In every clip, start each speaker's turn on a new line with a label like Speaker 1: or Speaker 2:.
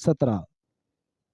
Speaker 1: 17।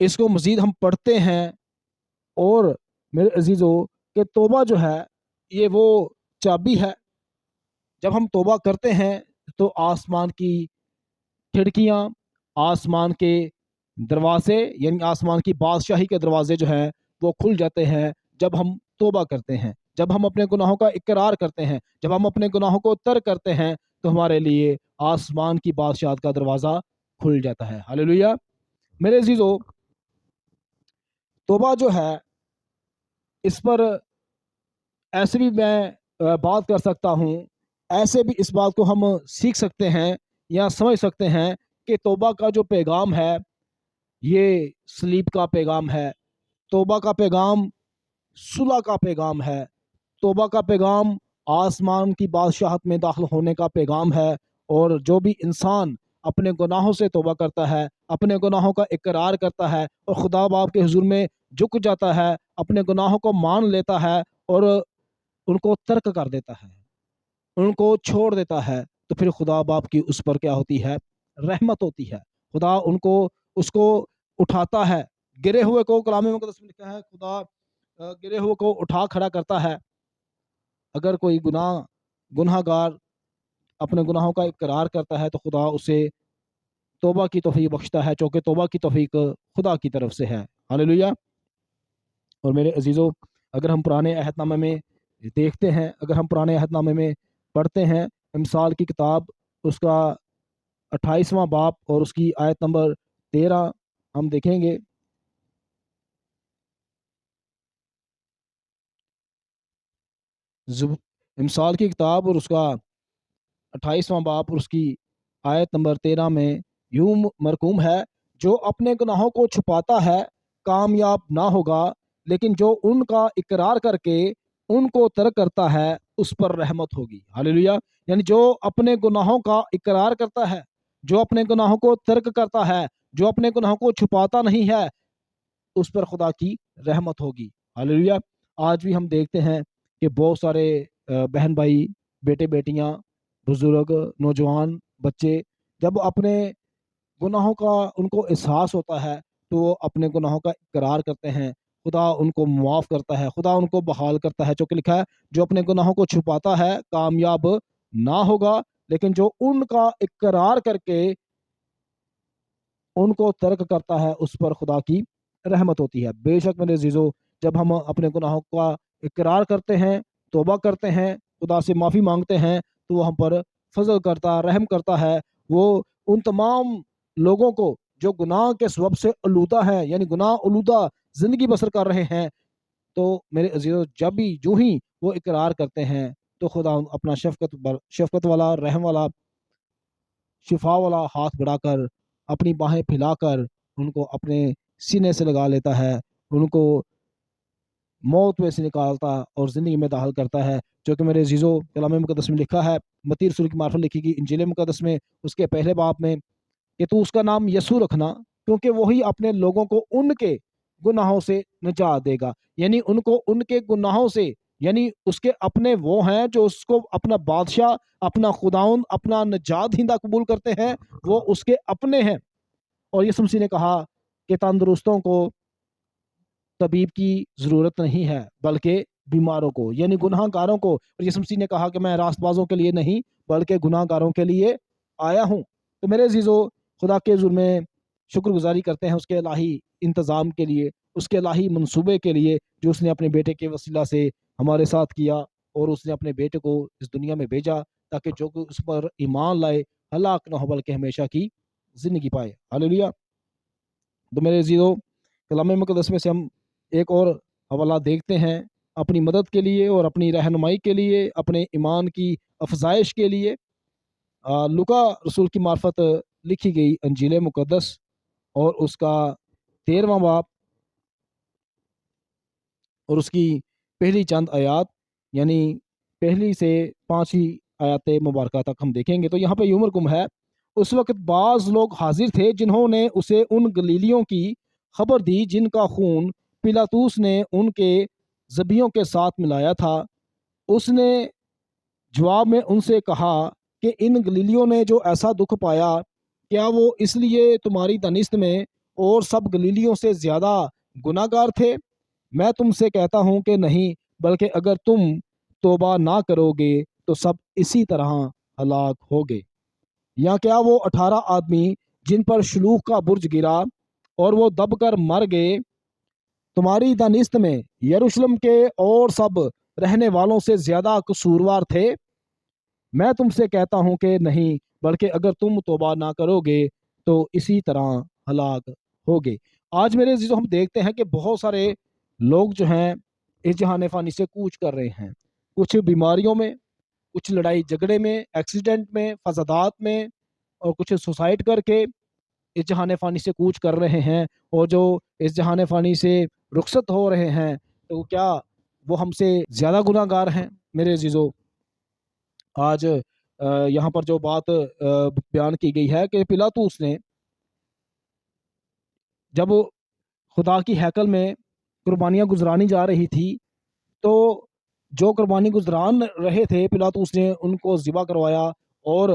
Speaker 1: اس کو مزید ہم پڑھتے ہیں، اور میرے عزیزو کہ توبہ جو ہے یہ وہ چابی ہے. جب ہم توبہ کرتے ہیں تو آسمان کی کھڑکیاں، آسمان کے دروازے، یعنی آسمان کی بادشاہی کے دروازے جو ہیں وہ کھل جاتے ہیں جب ہم توبہ کرتے ہیں، جب ہم اپنے گناہوں کا اقرار کرتے ہیں، جب ہم اپنے گناہوں کو ترک کرتے ہیں، تو ہمارے لیے آسمان کی بادشاہت کا دروازہ کھل جاتا ہے. ہاللیلویہ. میرے عزیزو، توبہ جو ہے اس پر ایسے بھی میں بات کر سکتا ہوں، ایسے بھی اس بات کو ہم سیکھ سکتے ہیں یا سمجھ سکتے ہیں کہ توبہ کا جو پیغام ہے یہ صلیب کا پیغام ہے. توبہ کا پیغام صلح کا پیغام ہے. توبہ کا پیغام آسمان کی بادشاہت میں داخل ہونے کا پیغام ہے. اور جو بھی انسان اپنے گناہوں سے توبہ کرتا ہے، اپنے گناہوں کا اقرار کرتا ہے اور خدا باپ کے حضور میں جھک جاتا ہے، اپنے گناہوں کو مان لیتا ہے اور ان کو ترک کر دیتا ہے، ان کو چھوڑ دیتا ہے، تو پھر خدا باپ کی اس پر کیا ہوتی ہے؟ رحمت ہوتی ہے. خدا اس کو اٹھاتا ہے. گرے ہوئے کو کلام مقدس میں لکھا ہے خدا گرے ہوئے کو اٹھا کھڑا کرتا ہے. اگر کوئی گناہ گار اپنے گناہوں کا اقرار کرتا ہے تو خدا اسے توبہ کی توفیق بخشتا ہے، چونکہ توبہ کی توفیق خدا کی طرف سے ہے. ہاللیلویہ. اور میرے عزیزو، اگر ہم پرانے عہد نامے میں دیکھتے ہیں، اگر ہم پرانے عہد نامے میں پڑھتے ہیں، امثال کی کتاب اس کا 28واں باب اور اس کی آیت نمبر 13 ہم دیکھیں گے. امثال کی کتاب اور اس کا 28واں باب اور اس کی آیت نمبر 13 میں یوں مرقوم ہے: جو اپنے گناہوں کو چھپاتا ہے کامیاب نہ ہوگا، لیکن جو ان کا اقرار کر کے ان کو ترک کرتا ہے اس پر رحمت ہوگی. ہاللیلویہ. یعنی جو اپنے گناہوں کا اقرار کرتا ہے، جو اپنے گناہوں کو ترک کرتا ہے، جو اپنے گناہوں کو چھپاتا نہیں ہے، اس پر خدا کی رحمت ہوگی. ہاللیلویہ. آج بھی ہم دیکھتے ہیں کہ بہت سارے بہن بھائی، بیٹے بیٹیاں، بزرگ، نوجوان، بچے جب اپنے گناہوں کا ان کو احساس ہوتا ہے تو وہ اپنے گناہوں کا اقرار کرتے ہیں. خدا ان کو معاف کرتا ہے، خدا ان کو بحال کرتا ہے، چونکہ لکھا ہے جو اپنے گناہوں کو چھپاتا ہے کامیاب نہ ہوگا، لیکن جو ان کا اقرار کر کے ان کو ترک کرتا ہے اس پر خدا کی رحمت ہوتی ہے. بے شک میرے عزیزو، جب ہم اپنے گناہوں کا اقرار کرتے ہیں، توبہ کرتے ہیں، خدا سے معافی مانگتے ہیں، تو وہ ہم پر فضل کرتا، رحم کرتا ہے. وہ ان تمام لوگوں کو جو گناہ کے سبب سے آلودہ ہیں، یعنی گناہ آلودہ زندگی بسر کر رہے ہیں، تو میرے عزیزو جب بھی جو ہی وہ اقرار کرتے ہیں تو خدا اپنا شفقت والا، رحم والا، شفا والا ہاتھ بڑھا کر، اپنی باہیں پھیلا کر ان کو اپنے سینے سے لگا لیتا ہے، ان کو موت میں سے نکالتا اور زندگی میں داخل کرتا ہے. جو کہ میرے عزیزو کلام مقدس میں لکھا ہے، متی رسول کی معرفت لکھی گئی انجیل مقدس میں اس کے پہلے باب میں، کہ تو اس کا نام یسوع رکھنا، کیونکہ وہی اپنے لوگوں کو ان کے گناہوں سے نجات دے گا. یعنی ان کو ان کے گناہوں سے، یعنی اس کے اپنے وہ ہیں جو اس کو اپنا بادشاہ، اپنا خداوند، اپنا نجات دہندہ قبول کرتے ہیں، وہ اس کے اپنے ہیں. اور یسوع مسیح نے کہا کہ تندرستوں کو طبیب کی ضرورت نہیں ہے بلکہ بیماروں کو، یعنی گناہ گاروں کو. اور یسوع مسیح نے کہا کہ میں راست بازوں کے لیے نہیں بلکہ گناہ گاروں کے لیے آیا ہوں. تو میرے عزیزو، خدا کے حضور میں شکر گزاری کرتے ہیں اس کے الہی انتظام کے لیے، اس کے الہی منصوبے کے لیے جو اس نے اپنے بیٹے کے وسیلہ سے ہمارے ساتھ کیا، اور اس نے اپنے بیٹے کو اس دنیا میں بھیجا تاکہ جو اس پر ایمان لائے ہلاک نہ ہو بلکہ ہمیشہ کی زندگی پائے. ہاللیلویہ. تو میرے عزیزو، کلام مقدس میں سے ہم ایک اور حوالہ دیکھتے ہیں اپنی مدد کے لیے اور اپنی رہنمائی کے لیے، اپنے ایمان کی افزائش کے لیے. لوکا رسول کی معرفت لکھی گئی انجیل مقدس اور اس کا 13واں باب اور اس کی پہلی چند آیات، یعنی پہلی سے 5 آیات مبارکہ تک ہم دیکھیں گے. تو یہاں پہ یوں مرقوم ہے: اس وقت بعض لوگ حاضر تھے جنہوں نے اسے ان گلیلیوں کی خبر دی جن کا خون پیلاطوس نے ان کے ذبیحوں کے ساتھ ملایا تھا. اس نے جواب میں ان سے کہا کہ ان گلیلیوں نے جو ایسا دکھ پایا، کیا وہ اس لیے تمہاری دانست میں اور سب گلیلیوں سے زیادہ گناہگار تھے؟ میں تم سے کہتا ہوں کہ نہیں، بلکہ اگر تم توبہ نہ کرو گے تو سب اسی طرح ہلاک ہوگے۔ یا کیا وہ 18 آدمی جن پر شلوغ کا برج گرا اور وہ دب کر مر گئے، تمہاری دانست میں یروشلم کے اور سب رہنے والوں سے زیادہ قصوروار تھے؟ میں تم سے کہتا ہوں کہ نہیں، بلکہ اگر تم توبہ نہ کرو گے تو اسی طرح ہلاک ہوگے۔ آج میرے عزیزو ہم دیکھتے ہیں کہ بہت سارے لوگ جو ہیں اس جہان فانی سے کوچ کر رہے ہیں، کچھ بیماریوں میں، کچھ لڑائی جھگڑے میں، ایکسیڈنٹ میں، فسادات میں، اور کچھ سوسائڈ کر کے اس جہان فانی سے کوچ کر رہے ہیں۔ اور جو اس جہان فانی سے رخصت ہو رہے ہیں تو کیا وہ ہم سے زیادہ گناہ گار ہیں؟ میرے عزیزو، آج یہاں پر جو بات بیان کی گئی ہے کہ پلاطوس نے جب خدا کی ہیکل میں قربانیاں گزرانی جا رہی تھی تو جو قربانی گزران رہے تھے پلاطوس نے ان کو ذبح کروایا اور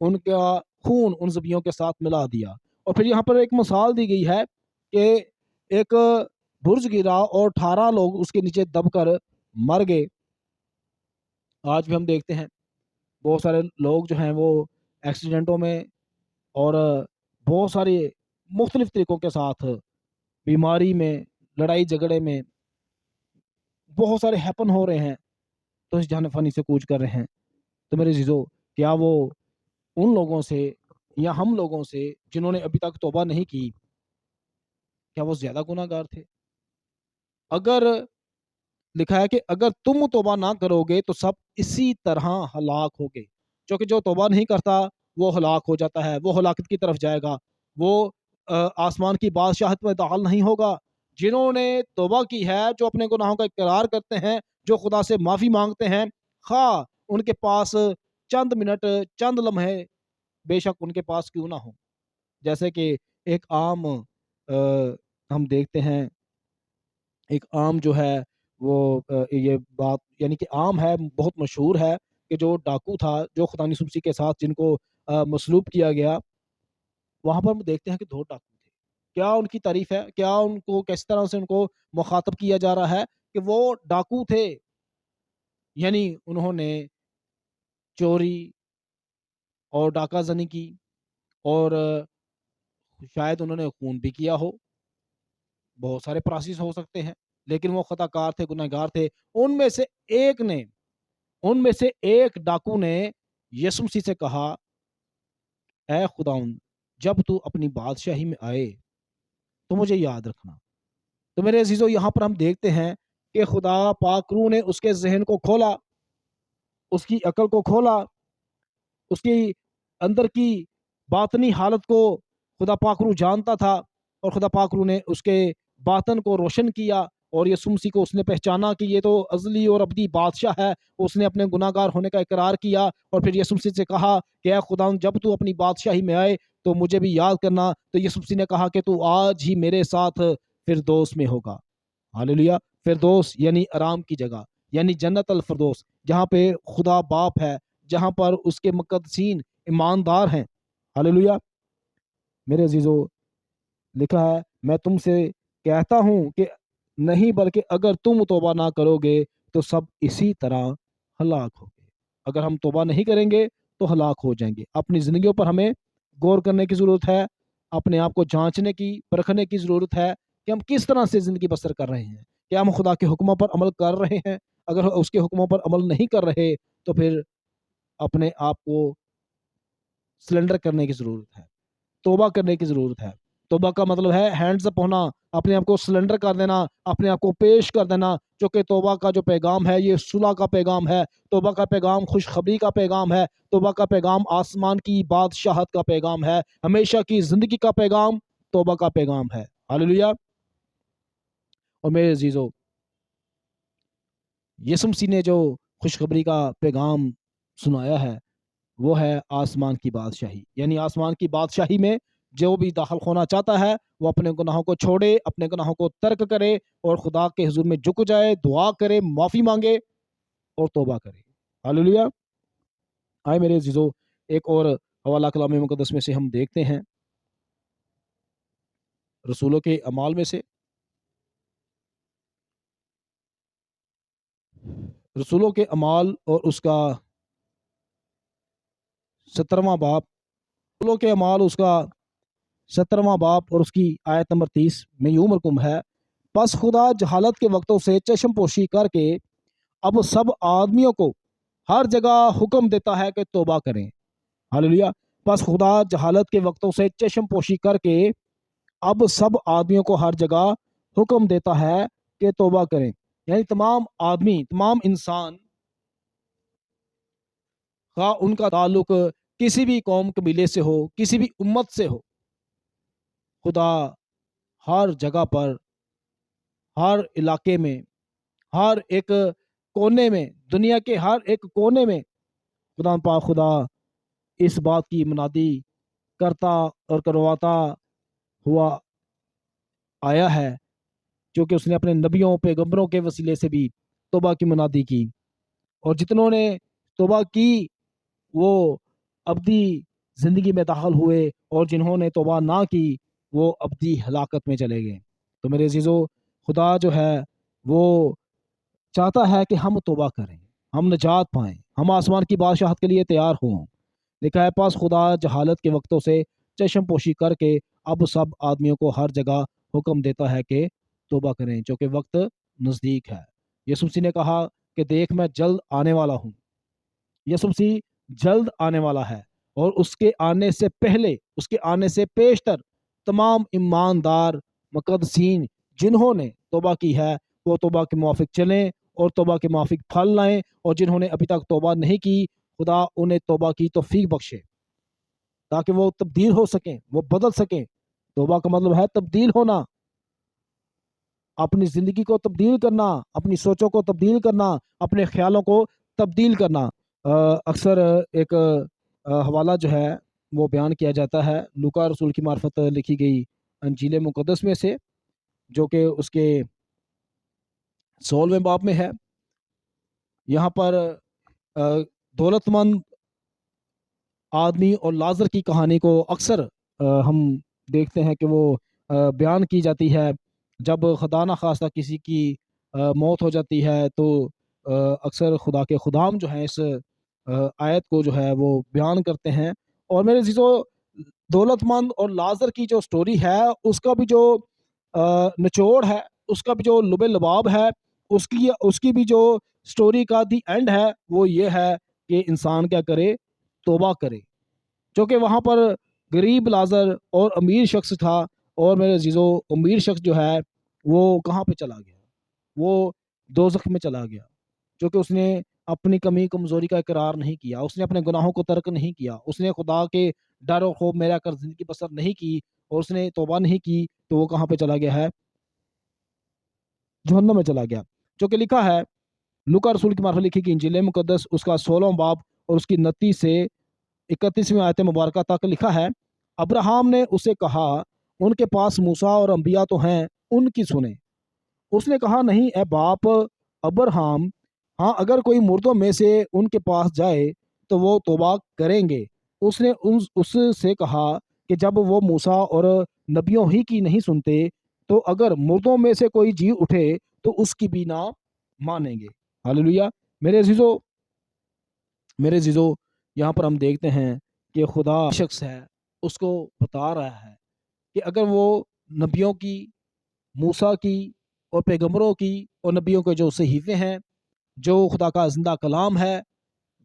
Speaker 1: ان کا خون ان ذبیحوں کے ساتھ ملا دیا۔ اور پھر یہاں پر ایک مثال دی گئی ہے کہ ایک برج گرا اور 18 لوگ اس کے نیچے دب کر مر گئے۔ آج بھی ہم دیکھتے ہیں بہت سارے لوگ جو ہیں وہ ایکسیڈنٹوں میں اور بہت سارے مختلف طریقوں کے ساتھ بیماری میں، لڑائی جھگڑے میں بہت سارے ہیپن ہو رہے ہیں، تو اس جہان فانی سے کوچ کر رہے ہیں۔ تو میرے عزیزو، کیا وہ ان لوگوں سے یا ہم لوگوں سے جنہوں نے ابھی تک توبہ نہیں کی، کیا وہ زیادہ گناہ گار تھے؟ اگر لکھا ہے کہ اگر تم توبہ نہ کرو گے تو سب اسی طرح ہلاک ہوگے، کیونکہ جو توبہ نہیں کرتا وہ ہلاک ہو جاتا ہے، وہ ہلاکت کی طرف جائے گا، وہ آسمان کی بادشاہت میں داخل نہیں ہوگا۔ جنہوں نے توبہ کی ہے، جو اپنے گناہوں کا اقرار کرتے ہیں، جو خدا سے معافی مانگتے ہیں، خواہ ان کے پاس چند منٹ، چند لمحے بے شک ان کے پاس کیوں نہ ہو۔ جیسے کہ ایک عام ہم دیکھتے ہیں، ایک عام جو ہے وہ یہ بات یعنی کہ عام ہے، بہت مشہور ہے کہ جو ڈاکو تھا، جو خدا یسوع مسیح کے ساتھ جن کو مصلوب کیا گیا، وہاں پر ہم دیکھتے ہیں کہ 2 ڈاکو تھے۔ کیا ان کی تعریف ہے؟ کیا ان کو کس طرح سے ان کو مخاطب کیا جا رہا ہے کہ وہ ڈاکو تھے؟ یعنی انہوں نے چوری اور ڈاکہ زنی کی، اور شاید انہوں نے خون بھی کیا ہو، بہت سارے پراسیس ہو سکتے ہیں، لیکن وہ خطا کار تھے، گناہ گار تھے۔ ان میں سے ایک ڈاکو نے یسوع مسیح سے کہا، اے خداوند، جب تو اپنی بادشاہی میں آئے تو مجھے یاد رکھنا۔ تو میرے عزیزو، یہاں پر ہم دیکھتے ہیں کہ خدا پاک روح نے اس کے ذہن کو کھولا، اس کی عقل کو کھولا، اس کی اندر کی باطنی حالت کو خدا پاک روح جانتا تھا، اور خدا پاک روح نے اس کے باطن کو روشن کیا، اور یسوع مسیح کو اس نے پہچانا کہ یہ تو ازلی اور ابدی بادشاہ ہے۔ اس نے اپنے گناہ گار ہونے کا اقرار کیا، اور پھر یسوع مسیح سے کہا کہ اے خداوند، جب تو اپنی بادشاہی میں آئے تو مجھے بھی یاد کرنا۔ تو یسوع مسیح نے کہا کہ تو آج ہی میرے ساتھ فردوس میں ہوگا۔ ہاللیلویہ! فردوس یعنی آرام کی جگہ، یعنی جنت الفردوس، جہاں پہ خدا باپ ہے، جہاں پر اس کے مقدسین ایماندار ہیں۔ ہاللیلویہ! میرے عزیزو، لکھا ہے، میں تم سے کہتا ہوں کہ نہیں، بلکہ اگر تم توبہ نہ کرو گے تو سب اسی طرح ہلاک ہوگے۔ اگر ہم توبہ نہیں کریں گے تو ہلاک ہو جائیں گے۔ اپنی زندگیوں پر ہمیں غور کرنے کی ضرورت ہے، اپنے آپ کو جانچنے کی، پرکھنے کی ضرورت ہے کہ ہم کس طرح سے زندگی بسر کر رہے ہیں۔ کیا ہم خدا کے حکموں پر عمل کر رہے ہیں؟ اگر اس کے حکموں پر عمل نہیں کر رہے تو پھر اپنے آپ کو سلنڈر کرنے کی ضرورت ہے، توبہ کرنے کی ضرورت ہے۔ توبہ کا مطلب ہے ہینڈز اپ ہونا، اپنے آپ کو سلنڈر کر دینا، اپنے آپ کو پیش کر دینا، جو کہ توبہ کا جو پیغام ہے یہ صلح کا پیغام ہے۔ توبہ کا پیغام خوشخبری کا پیغام ہے۔ توبہ کا پیغام آسمان کی بادشاہت کا پیغام ہے، ہمیشہ کی زندگی کا پیغام توبہ کا پیغام ہے۔ ہاللیلویہ! اور میرے عزیزو، یسوع مسیح نے جو خوشخبری کا پیغام سنایا ہے وہ ہے آسمان کی بادشاہی، یعنی آسمان کی بادشاہی میں جو بھی داخل ہونا چاہتا ہے وہ اپنے گناہوں کو چھوڑے، اپنے گناہوں کو ترک کرے، اور خدا کے حضور میں جھک جائے، دعا کرے، معافی مانگے اور توبہ کرے۔ ہاللیلویہ! آئے میرے عزیزو، ایک اور حوالہ کلام مقدس میں سے ہم دیکھتے ہیں رسولوں کے اعمال میں سے، رسولوں کے اعمال اور اس کا 17واں باب، رسولوں کے اعمال اس کا 17واں باب اور اس کی آیت نمبر 30 میں یوں مرکوم ہے: پس خدا جہالت کے وقتوں سے چشم پوشی کر کے اب سب آدمیوں کو ہر جگہ حکم دیتا ہے کہ توبہ کریں۔ ہاللیلویا۔ پس خدا جہالت کے وقتوں سے چشم پوشی کر کے اب سب آدمیوں کو ہر جگہ حکم دیتا ہے کہ توبہ کریں، یعنی تمام آدمی، تمام انسان، خواہ ان کا تعلق کسی بھی قوم قبیلے سے ہو، کسی بھی امت سے ہو، خدا ہر جگہ پر، ہر علاقے میں، ہر ایک کونے میں، دنیا کے ہر ایک کونے میں خدا پاک خدا اس بات کی منادی کرتا اور کرواتا ہوا آیا ہے، کیونکہ اس نے اپنے نبیوں پیغمبروں کے وسیلے سے بھی توبہ کی منادی کی، اور جتنوں نے توبہ کی وہ ابدی زندگی میں داخل ہوئے، اور جنہوں نے توبہ نہ کی وہ ابدی ہلاکت میں چلے گئے۔ تو میرے عزیزو، خدا جو ہے وہ چاہتا ہے کہ ہم توبہ کریں، ہم نجات پائیں، ہم آسمان کی بادشاہت کے لیے تیار ہوں۔ لکھا ہے پاس خدا جہالت کے وقتوں سے چشم پوشی کر کے اب سب آدمیوں کو ہر جگہ حکم دیتا ہے کہ توبہ کریں، چونکہ وقت نزدیک ہے۔ یسوع مسیح نے کہا کہ دیکھ میں جلد آنے والا ہوں۔ یسوع مسیح جلد آنے والا ہے، اور اس کے آنے سے پہلے، اس کے آنے سے پیشتر تمام ایماندار مقدسین جنہوں نے توبہ کی ہے وہ توبہ کے موافق چلیں اور توبہ کے موافق پھل لائیں، اور جنہوں نے ابھی تک توبہ نہیں کی خدا انہیں توبہ کی توفیق بخشے تاکہ وہ تبدیل ہو سکیں، وہ بدل سکیں۔ توبہ کا مطلب ہے تبدیل ہونا، اپنی زندگی کو تبدیل کرنا، اپنی سوچوں کو تبدیل کرنا، اپنے خیالوں کو تبدیل کرنا۔ اکثر ایک حوالہ جو ہے وہ بیان کیا جاتا ہے لوکا رسول کی معرفت لکھی گئی انجیل مقدس میں سے، جو کہ اس کے 16ویں باب میں ہے۔ یہاں پر دولت مند آدمی اور لازر کی کہانی کو اکثر ہم دیکھتے ہیں کہ وہ بیان کی جاتی ہے۔ جب خدا نخواستہ کسی کی موت ہو جاتی ہے تو اکثر خدا کے خدام جو ہیں اس آیت کو جو ہے وہ بیان کرتے ہیں۔ اور میرے عزیزو، دولت مند اور لازر کی جو سٹوری ہے اس کا بھی جو نچوڑ ہے، اس کا بھی جو لب لباب ہے، اس کی بھی جو سٹوری کا دی اینڈ ہے وہ یہ ہے کہ انسان کیا کرے؟ توبہ کرے۔ کیونکہ وہاں پر غریب لازر اور امیر شخص تھا، اور میرے عزیزو امیر شخص جو ہے وہ کہاں پہ چلا گیا؟ وہ دوزخ میں چلا گیا، کیونکہ اس نے اپنی کمی کمزوری کا اقرار نہیں کیا، اس نے اپنے گناہوں کو ترک نہیں کیا، اس نے خدا کے ڈر و خوف میں رہ کر زندگی بسر نہیں کی، اور اس نے توبہ نہیں کی، تو وہ کہاں پہ چلا گیا ہے؟ جہنم میں چلا گیا۔ جو کہ لکھا ہے لوکا رسول کی معرفت لکھی کہ انجیل مقدس اس کا 16واں باب اور اس کی 29 سے 31ویں آیت مبارکہ تک لکھا ہے: ابراہیم نے اسے کہا ان کے پاس موسیٰ اور انبیاء تو ہیں، ان کی سنیں۔ اس نے کہا نہیں اے باپ ابراہیم، ہاں اگر کوئی مردوں میں سے ان کے پاس جائے تو وہ توبہ کریں گے۔ اس نے اس سے کہا کہ جب وہ موسیٰ اور نبیوں ہی کی نہیں سنتے تو اگر مردوں میں سے کوئی جی اٹھے تو اس کی بھی نہ مانیں گے۔ ہاللیلویا۔ میرے عزیزو یہاں پر ہم دیکھتے ہیں کہ خدا شخص ہے اس کو بتا رہا ہے کہ اگر وہ نبیوں کی، موسیٰ کی اور پیغمبروں کی اور نبیوں کے جو صحیفے ہیں، جو خدا کا زندہ کلام ہے،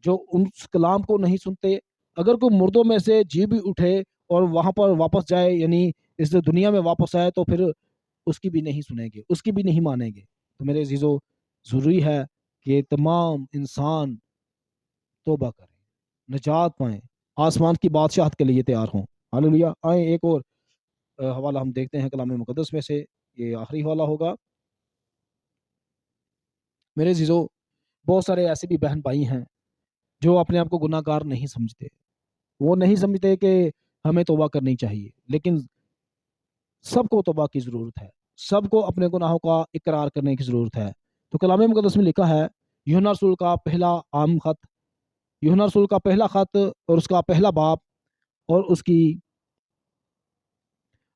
Speaker 1: جو اس کلام کو نہیں سنتے، اگر کوئی مردوں میں سے جی بھی اٹھے اور وہاں پر واپس جائے، یعنی اس دنیا میں واپس آئے، تو پھر اس کی بھی نہیں سنیں گے، اس کی بھی نہیں مانیں گے۔ تو میرے عزیزو ضروری ہے کہ تمام انسان توبہ کریں، نجات پائیں، آسمان کی بادشاہت کے لیے تیار ہوں۔ ہاللیلویا۔ آئیں ایک اور حوالہ ہم دیکھتے ہیں کلام مقدس میں سے، یہ آخری حوالہ ہوگا۔ میرے عزیزو بہت سارے ایسے بھی بہن بھائی ہیں جو اپنے آپ کو گناہ گار نہیں سمجھتے، وہ نہیں سمجھتے کہ ہمیں توبہ کرنی چاہیے، لیکن سب کو توبہ کی ضرورت ہے، سب کو اپنے گناہوں کا اقرار کرنے کی ضرورت ہے۔ تو کلام مقدس میں لکھا ہے یوحنا رسول کا پہلا عام خط، یوحنا رسول کا پہلا خط اور اس کا پہلا باب اور اس کی